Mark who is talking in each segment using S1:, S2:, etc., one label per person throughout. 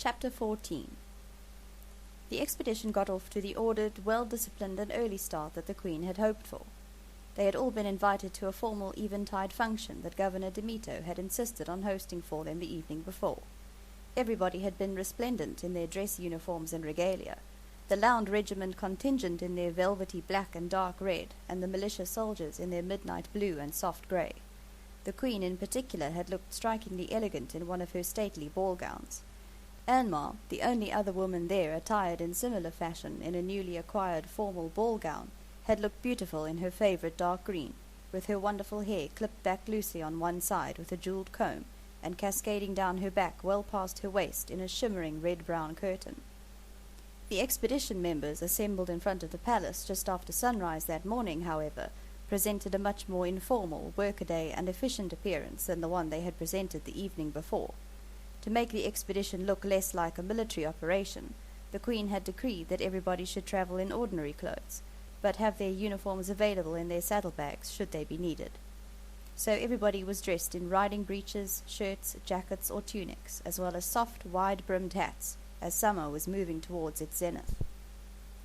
S1: Chapter 14. The expedition got off to the ordered, well-disciplined and early start that the Queen had hoped for. They had all been invited to a formal eventide function that Governor Demito had insisted on hosting for them the evening before. Everybody had been resplendent in their dress uniforms and regalia, the Lhound regiment contingent in their velvety black and dark red, and the militia soldiers in their midnight blue and soft grey. The Queen in particular had looked strikingly elegant in one of her stately ball gowns. Anma, the only other woman there attired in similar fashion in a newly acquired formal ball gown, had looked beautiful in her favourite dark green, with her wonderful hair clipped back loosely on one side with a jewelled comb, and cascading down her back well past her waist in a shimmering red-brown curtain. The expedition members assembled in front of the palace just after sunrise that morning, however, presented a much more informal, workaday and efficient appearance than the one they had presented the evening before. To make the expedition look less like a military operation, the Queen had decreed that everybody should travel in ordinary clothes, but have their uniforms available in their saddlebags should they be needed. So everybody was dressed in riding breeches, shirts, jackets or tunics, as well as soft, wide-brimmed hats, as summer was moving towards its zenith.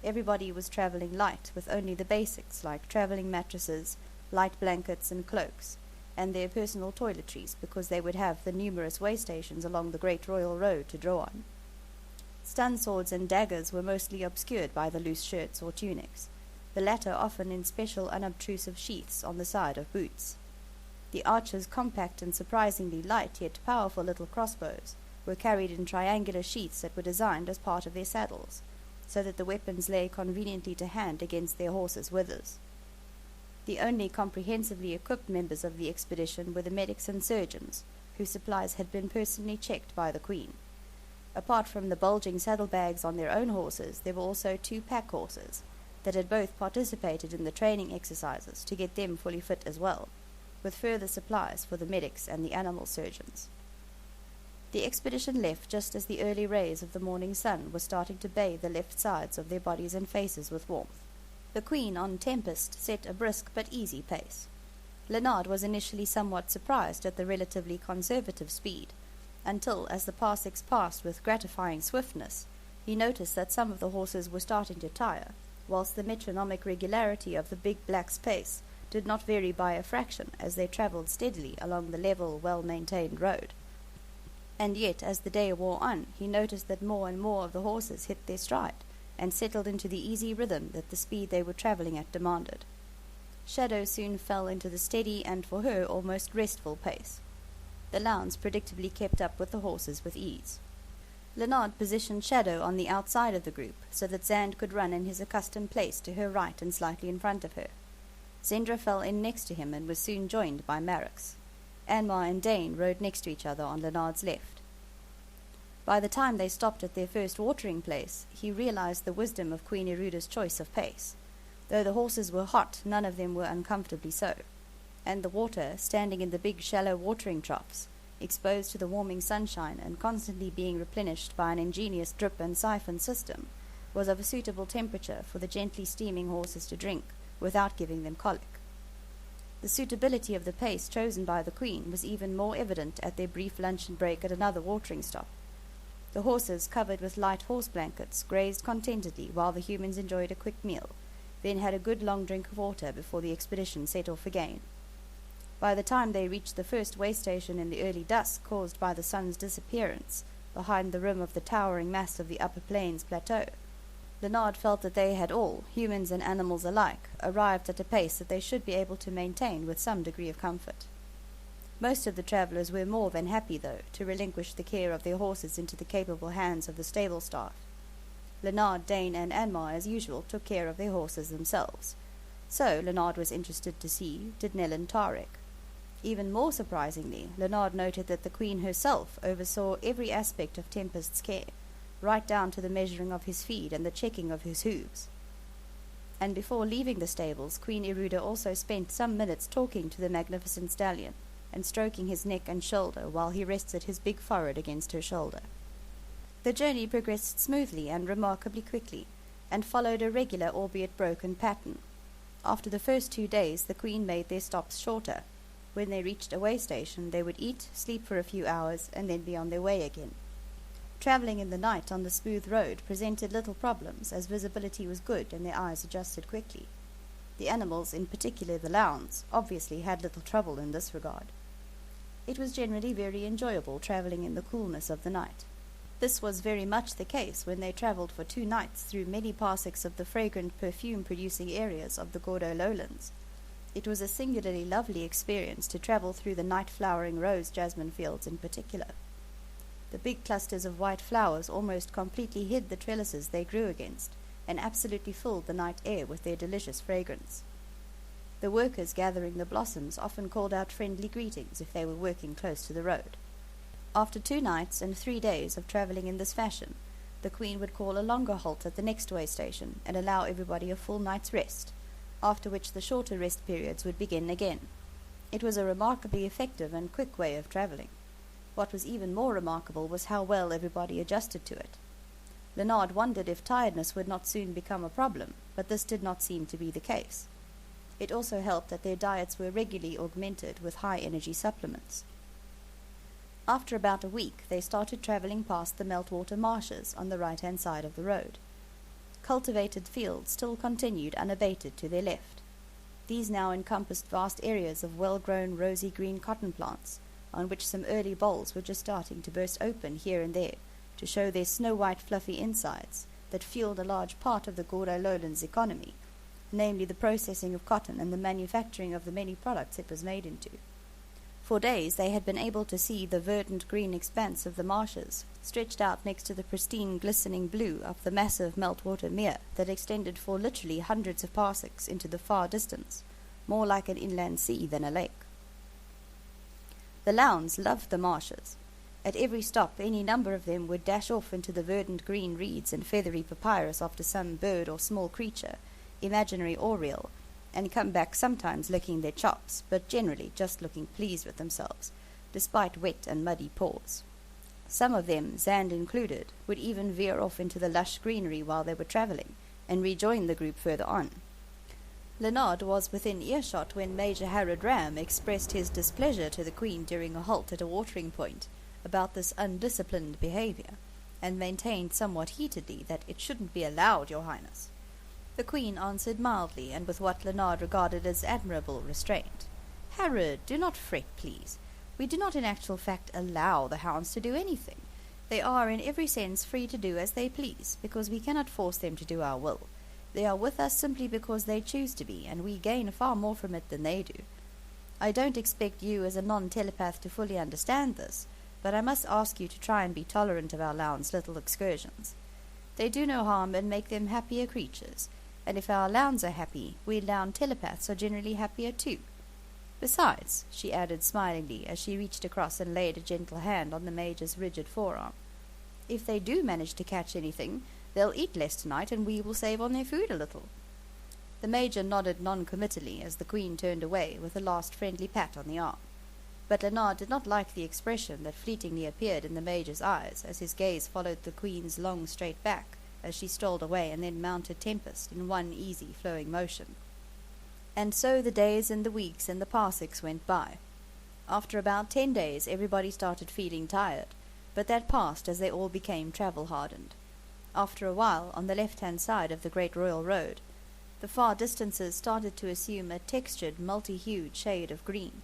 S1: Everybody was travelling light, with only the basics like travelling mattresses, light blankets and cloaks, and their personal toiletries, because they would have the numerous way stations along the Great Royal Road to draw on. Stun swords and daggers were mostly obscured by the loose shirts or tunics, the latter often in special unobtrusive sheaths on the side of boots. The archers' compact and surprisingly light yet powerful little crossbows were carried in triangular sheaths that were designed as part of their saddles, so that the weapons lay conveniently to hand against their horses' withers. The only comprehensively equipped members of the expedition were the medics and surgeons, whose supplies had been personally checked by the Queen. Apart from the bulging saddlebags on their own horses, there were also 2 pack horses that had both participated in the training exercises to get them fully fit as well, with further supplies for the medics and the animal surgeons. The expedition left just as the early rays of the morning sun were starting to bathe the left sides of their bodies and faces with warmth. The Queen on Tempest set a brisk but easy pace. Leonard was initially somewhat surprised at the relatively conservative speed, until, as the parsecs passed with gratifying swiftness, he noticed that some of the horses were starting to tire, whilst the metronomic regularity of the big black's pace did not vary by a fraction as they travelled steadily along the level, well-maintained road. And yet, as the day wore on, he noticed that more and more of the horses hit their stride, and settled into the easy rhythm that the speed they were travelling at demanded. Shadow soon fell into the steady and, for her, almost restful pace. The Lhounds predictably kept up with the horses with ease. Leonard positioned Shadow on the outside of the group, so that Zand could run in his accustomed place to her right and slightly in front of her. Zendra fell in next to him and was soon joined by Marix. Anmar and Dane rode next to each other on Leonard's left. By the time they stopped at their first watering place, he realized the wisdom of Queen Eruda's choice of pace. Though the horses were hot, none of them were uncomfortably so, and the water, standing in the big shallow watering troughs, exposed to the warming sunshine and constantly being replenished by an ingenious drip and siphon system, was of a suitable temperature for the gently steaming horses to drink, without giving them colic. The suitability of the pace chosen by the Queen was even more evident at their brief luncheon break at another watering stop. The horses, covered with light horse blankets, grazed contentedly while the humans enjoyed a quick meal, then had a good long drink of water before the expedition set off again. By the time they reached the first way station in the early dusk caused by the sun's disappearance behind the rim of the towering mass of the Upper Plains plateau, Leonard felt that they had all, humans and animals alike, arrived at a pace that they should be able to maintain with some degree of comfort. Most of the travellers were more than happy, though, to relinquish the care of their horses into the capable hands of the stable staff. Leonard, Dane and Anmar, as usual, took care of their horses themselves. So, Leonard was interested to see, did Nell and Tarek. Even more surprisingly, Leonard noted that the Queen herself oversaw every aspect of Tempest's care, right down to the measuring of his feed and the checking of his hooves. And before leaving the stables, Queen Eruda also spent some minutes talking to the magnificent stallion, and stroking his neck and shoulder while he rested his big forehead against her shoulder. The journey progressed smoothly and remarkably quickly, and followed a regular albeit broken pattern. After the first 2 days, the Queen made their stops shorter. When they reached a way station, they would eat, sleep for a few hours, and then be on their way again. Travelling in the night on the smooth road presented little problems, as visibility was good and their eyes adjusted quickly. The animals, in particular the Lhounds, obviously had little trouble in this regard. It was generally very enjoyable travelling in the coolness of the night. This was very much the case when they travelled for 2 nights through many parsecs of the fragrant perfume-producing areas of the Gordo lowlands. It was a singularly lovely experience to travel through the night-flowering rose-jasmine fields in particular. The big clusters of white flowers almost completely hid the trellises they grew against, and absolutely filled the night air with their delicious fragrance. The workers gathering the blossoms often called out friendly greetings if they were working close to the road. After 2 nights and 3 days of travelling in this fashion, the Queen would call a longer halt at the next way station and allow everybody a full night's rest, after which the shorter rest periods would begin again. It was a remarkably effective and quick way of travelling. What was even more remarkable was how well everybody adjusted to it. Leonard wondered if tiredness would not soon become a problem, but this did not seem to be the case. It also helped that their diets were regularly augmented with high-energy supplements. After about a week, they started travelling past the meltwater marshes on the right-hand side of the road. Cultivated fields still continued unabated to their left. These now encompassed vast areas of well-grown rosy green cotton plants, on which some early bolls were just starting to burst open here and there to show their snow-white fluffy insides that fueled a large part of the Gordo lowlands economy, namely the processing of cotton and the manufacturing of the many products it was made into. For days they had been able to see the verdant green expanse of the marshes stretched out next to the pristine glistening blue of the massive meltwater mere that extended for literally hundreds of parsecs into the far distance, more like an inland sea than a lake. The Lhounds loved the marshes. At every stop any number of them would dash off into the verdant green reeds and feathery papyrus after some bird or small creature, imaginary or real, and come back sometimes licking their chops, but generally just looking pleased with themselves, despite wet and muddy paws. Some of them, Zand included, would even veer off into the lush greenery while they were travelling, and rejoin the group further on. Leonard was within earshot when Major Harrod Ram expressed his displeasure to the Queen during a halt at a watering point about this undisciplined behaviour, and maintained somewhat heatedly that it shouldn't be allowed, Your Highness. The Queen answered mildly, and with what Leonard regarded as admirable restraint. Harrod, do not fret, please. We do not in actual fact allow the hounds to do anything. They are in every sense free to do as they please, because we cannot force them to do our will. They are with us simply because they choose to be, and we gain far more from it than they do. I don't expect you as a non-telepath to fully understand this, but I must ask you to try and be tolerant of our Lhounds' little excursions. They do no harm and make them happier creatures, and if our Lhounds are happy, we Lhound telepaths are generally happier too. Besides, she added smilingly as she reached across and laid a gentle hand on the Major's rigid forearm, if they do manage to catch anything, they'll eat less tonight and we will save on their food a little. The Major nodded non-committally as the Queen turned away with a last friendly pat on the arm. But Leonard did not like the expression that fleetingly appeared in the Major's eyes as his gaze followed the Queen's long straight back as she strolled away and then mounted Tempest in one easy flowing motion. And so the days and the weeks and the parsecs went by. After about 10 days everybody started feeling tired, but that passed as they all became travel-hardened. After a while, on the left-hand side of the Great Royal Road, the far distances started to assume a textured, multi-hued shade of green,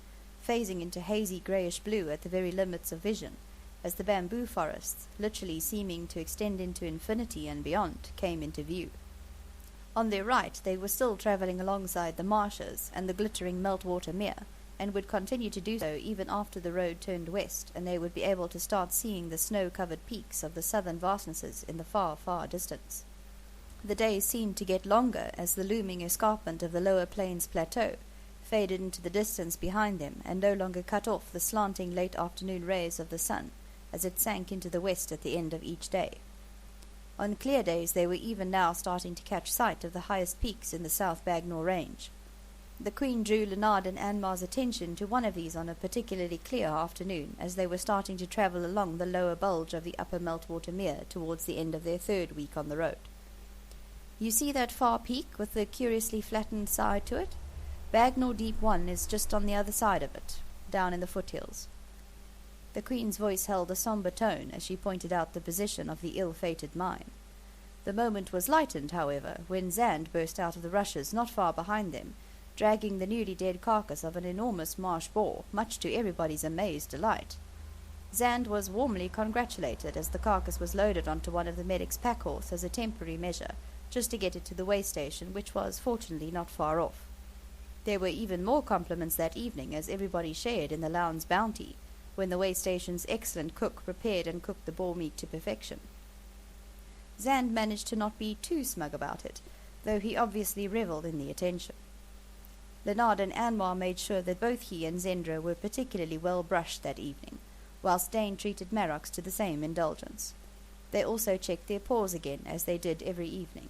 S1: phasing into hazy greyish-blue at the very limits of vision, as the bamboo forests, literally seeming to extend into infinity and beyond, came into view. On their right they were still travelling alongside the marshes and the glittering meltwater mere, and would continue to do so even after the road turned west, and they would be able to start seeing the snow-covered peaks of the southern vastnesses in the far, far distance. The days seemed to get longer as the looming escarpment of the lower plains plateau faded into the distance behind them and no longer cut off the slanting late afternoon rays of the sun as it sank into the west at the end of each day. On clear days they were even now starting to catch sight of the highest peaks in the South Bagnor Range. The Queen drew Leonard and Anmar's attention to one of these on a particularly clear afternoon as they were starting to travel along the lower bulge of the upper meltwater mere towards the end of their 3rd week on the road. You see that far peak with the curiously flattened side to it? Bagnor Deep 1 is just on the other side of it, down in the foothills. The Queen's voice held a sombre tone as she pointed out the position of the ill-fated mine. The moment was lightened, however, when Zand burst out of the rushes not far behind them, dragging the newly dead carcass of an enormous marsh boar, much to everybody's amazed delight. Zand was warmly congratulated as the carcass was loaded onto one of the medic's pack-horse as a temporary measure, just to get it to the way station, which was fortunately not far off. There were even more compliments that evening as everybody shared in the Lhounds' bounty, when the way station's excellent cook prepared and cooked the boar meat to perfection. Zand managed to not be too smug about it, though he obviously revelled in the attention. Leonard and Anmar made sure that both he and Zendra were particularly well brushed that evening, whilst Dane treated Marrox to the same indulgence. They also checked their paws again, as they did every evening.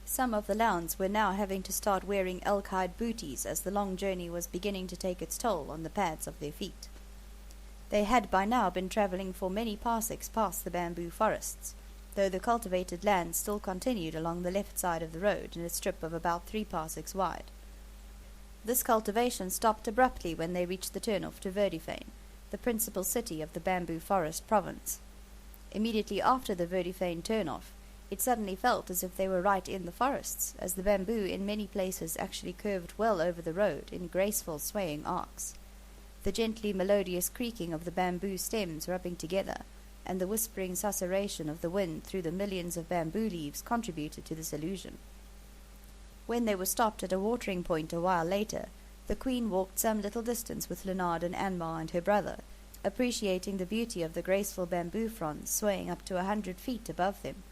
S1: Some of the Lhounds were now having to start wearing elk-hide booties as the long journey was beginning to take its toll on the pads of their feet. They had by now been travelling for many parsecs past the bamboo forests, though the cultivated land still continued along the left side of the road in a strip of about 3 parsecs wide. This cultivation stopped abruptly when they reached the turn-off to Verdifane, the principal city of the bamboo forest province. Immediately after the Verdifane turn-off, it suddenly felt as if they were right in the forests, as the bamboo in many places actually curved well over the road in graceful swaying arcs. The gently melodious creaking of the bamboo stems rubbing together, and the whispering susurration of the wind through the millions of bamboo leaves contributed to this illusion. When they were stopped at a watering point a while later, the Queen walked some little distance with Leonard and Anmar and her brother, appreciating the beauty of the graceful bamboo fronds swaying up to 100 feet above them.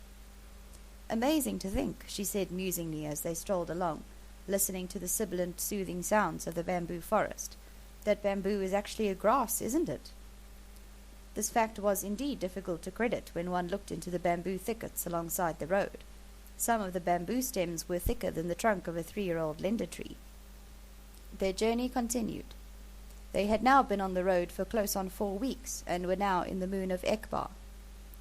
S1: "Amazing to think," she said musingly as they strolled along, listening to the sibilant, soothing sounds of the bamboo forest, "that bamboo is actually a grass, isn't it?" This fact was indeed difficult to credit when one looked into the bamboo thickets alongside the road. Some of the bamboo stems were thicker than the trunk of a 3-year-old linder tree. Their journey continued. They had now been on the road for close on 4 weeks, and were now in the moon of Etabria.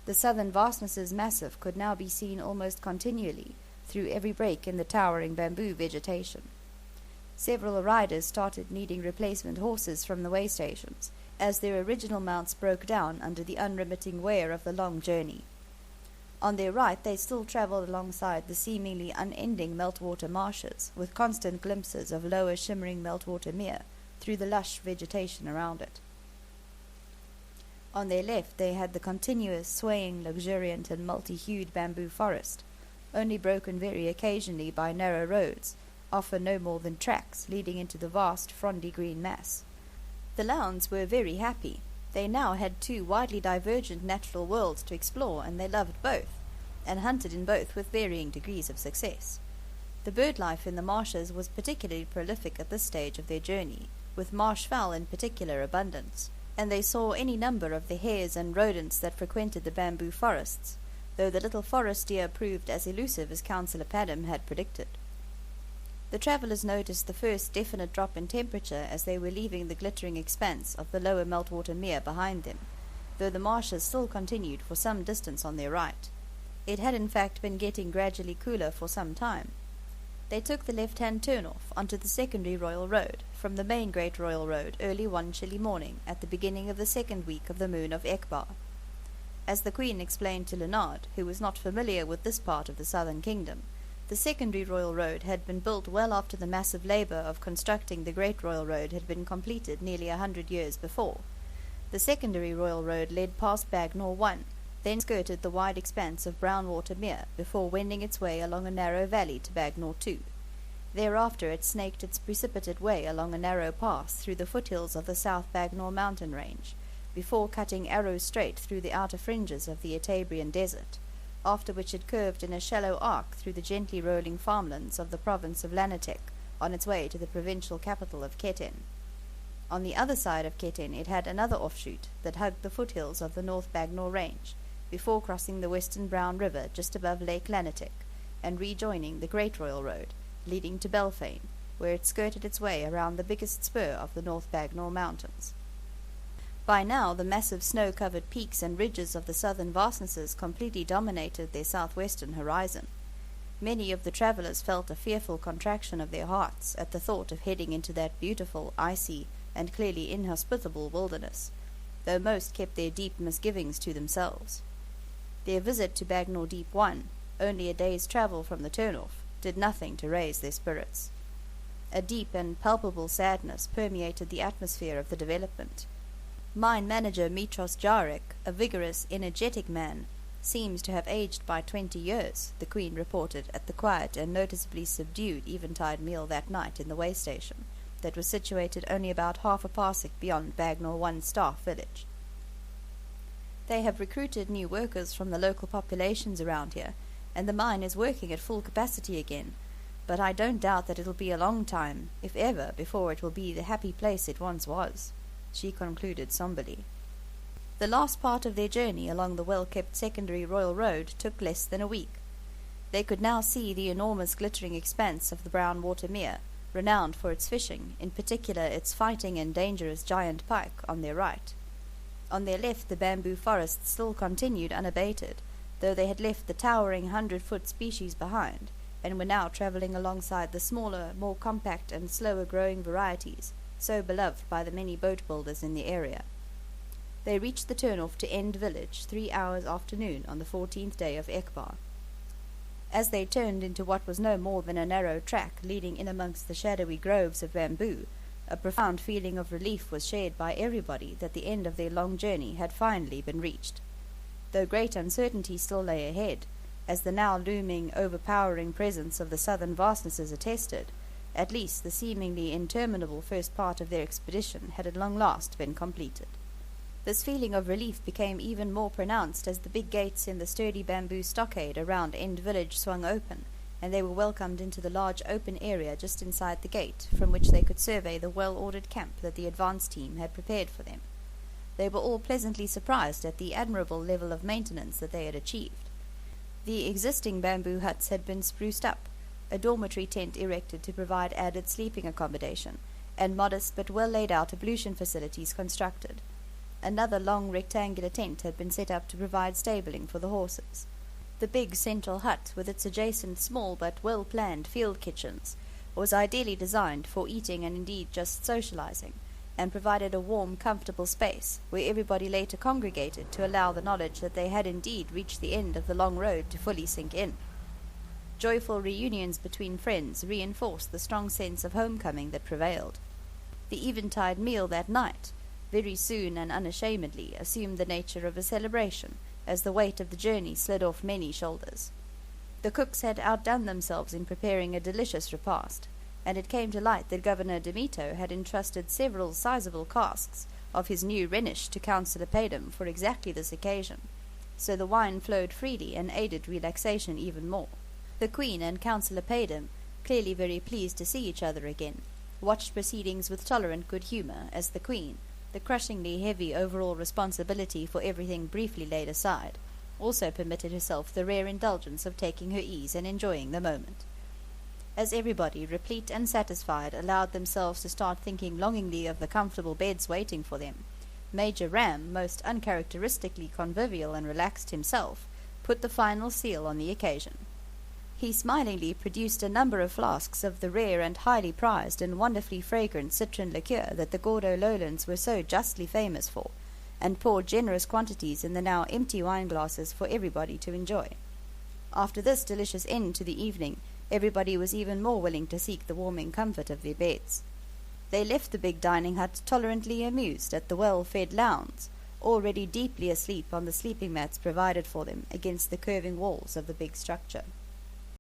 S1: The southern vastnesses massif could now be seen almost continually, through every break in the towering bamboo vegetation. Several riders started needing replacement horses from the way stations, as their original mounts broke down under the unremitting wear of the long journey. On their right they still travelled alongside the seemingly unending meltwater marshes, with constant glimpses of lower shimmering meltwater mere through the lush vegetation around it. On their left they had the continuous, swaying, luxuriant and multi-hued bamboo forest, only broken very occasionally by narrow roads, often no more than tracks, leading into the vast frondy green mass. The Lhounds were very happy. They now had 2 widely divergent natural worlds to explore, and they loved both, and hunted in both with varying degrees of success. The bird life in the marshes was particularly prolific at this stage of their journey, with marsh fowl in particular abundance, and they saw any number of the hares and rodents that frequented the bamboo forests, though the little forest deer proved as elusive as Councillor Padham had predicted. The travellers noticed the first definite drop in temperature as they were leaving the glittering expanse of the lower meltwater mere behind them, though the marshes still continued for some distance on their right. It had in fact been getting gradually cooler for some time. They took the left-hand turn-off onto the secondary Royal Road, from the main Great Royal Road, early one chilly morning, at the beginning of the 2nd week of the moon of Etabria. As the Queen explained to Leonard, who was not familiar with this part of the southern kingdom, the secondary Royal Road had been built well after the massive labour of constructing the Great Royal Road had been completed nearly 100 years before. The secondary Royal Road led past Bagnor 1, then skirted the wide expanse of Brownwater Mere, before wending its way along a narrow valley to Bagnor 2. Thereafter it snaked its precipitate way along a narrow pass through the foothills of the South Bagnor mountain range, before cutting arrow straight through the outer fringes of the Etabrian desert, after which it curved in a shallow arc through the gently rolling farmlands of the province of Lanatek, on its way to the provincial capital of Keten. On the other side of Keten it had another offshoot that hugged the foothills of the North Bagnor range, before crossing the western Brown River just above Lake Lanatek, and rejoining the Great Royal Road, leading to Belfane, where it skirted its way around the biggest spur of the North Bagnor Mountains. By now the massive snow-covered peaks and ridges of the southern vastnesses completely dominated their southwestern horizon. Many of the travellers felt a fearful contraction of their hearts at the thought of heading into that beautiful, icy, and clearly inhospitable wilderness, though most kept their deep misgivings to themselves. Their visit to Bagnor Deep 1, only a day's travel from the turn-off, did nothing to raise their spirits. A deep and palpable sadness permeated the atmosphere of the development. Mine manager Mitros Jarek, a vigorous, energetic man, seems to have aged by 20 years, the Queen reported at the quiet and noticeably subdued eventide meal that night in the way station, that was situated only about half a parsec beyond Bagnor 1 staff village. They have recruited new workers from the local populations around here, and the mine is working at full capacity again, but I don't doubt that it'll be a long time, if ever, before it will be the happy place it once was, she concluded somberly. The last part of their journey along the well-kept secondary Royal Road took less than a week. They could now see the enormous glittering expanse of the Brown Water Mere, renowned for its fishing, in particular its fighting and dangerous giant pike, on their right. On their left the bamboo forest still continued unabated, though they had left the towering 100-foot species behind, and were now travelling alongside the smaller, more compact and slower-growing varieties, so beloved by the many boat builders in the area. They reached the turn-off to End Village 3 hours after noon on the 14th day of Ekbar. As they turned into what was no more than a narrow track leading in amongst the shadowy groves of bamboo, a profound feeling of relief was shared by everybody that the end of their long journey had finally been reached. Though great uncertainty still lay ahead, as the now looming, overpowering presence of the southern vastnesses attested, at least the seemingly interminable first part of their expedition had at long last been completed. This feeling of relief became even more pronounced as the big gates in the sturdy bamboo stockade around End Village swung open, and they were welcomed into the large open area just inside the gate, from which they could survey the well-ordered camp that the advance team had prepared for them. They were all pleasantly surprised at the admirable level of maintenance that they had achieved. The existing bamboo huts had been spruced up, a dormitory tent erected to provide added sleeping accommodation, and modest but well-laid-out ablution facilities constructed. Another long rectangular tent had been set up to provide stabling for the horses. The big central hut, with its adjacent small but well-planned field kitchens, was ideally designed for eating and indeed just socializing, and provided a warm, comfortable space where everybody later congregated to allow the knowledge that they had indeed reached the end of the long road to fully sink in. Joyful reunions between friends reinforced the strong sense of homecoming that prevailed. The eventide meal that night, very soon and unashamedly, assumed the nature of a celebration, as the weight of the journey slid off many shoulders. The cooks had outdone themselves in preparing a delicious repast, and it came to light that Governor Demito had entrusted several sizable casks of his new Rhenish to Councillor Padum for exactly this occasion, so the wine flowed freely and aided relaxation even more. The Queen and Councillor Padum, clearly very pleased to see each other again, watched proceedings with tolerant good humour as the Queen, the crushingly heavy overall responsibility for everything briefly laid aside, also permitted herself the rare indulgence of taking her ease and enjoying the moment. As everybody, replete and satisfied, allowed themselves to start thinking longingly of the comfortable beds waiting for them, Major Ram, most uncharacteristically convivial and relaxed himself, put the final seal on the occasion. He smilingly produced a number of flasks of the rare and highly prized and wonderfully fragrant citron liqueur that the Gordo lowlands were so justly famous for, and poured generous quantities in the now empty wine-glasses for everybody to enjoy. After this delicious end to the evening, everybody was even more willing to seek the warming comfort of their beds. They left the big dining hut tolerantly amused at the well-fed Lhounds, already deeply asleep on the sleeping mats provided for them against the curving walls of the big structure.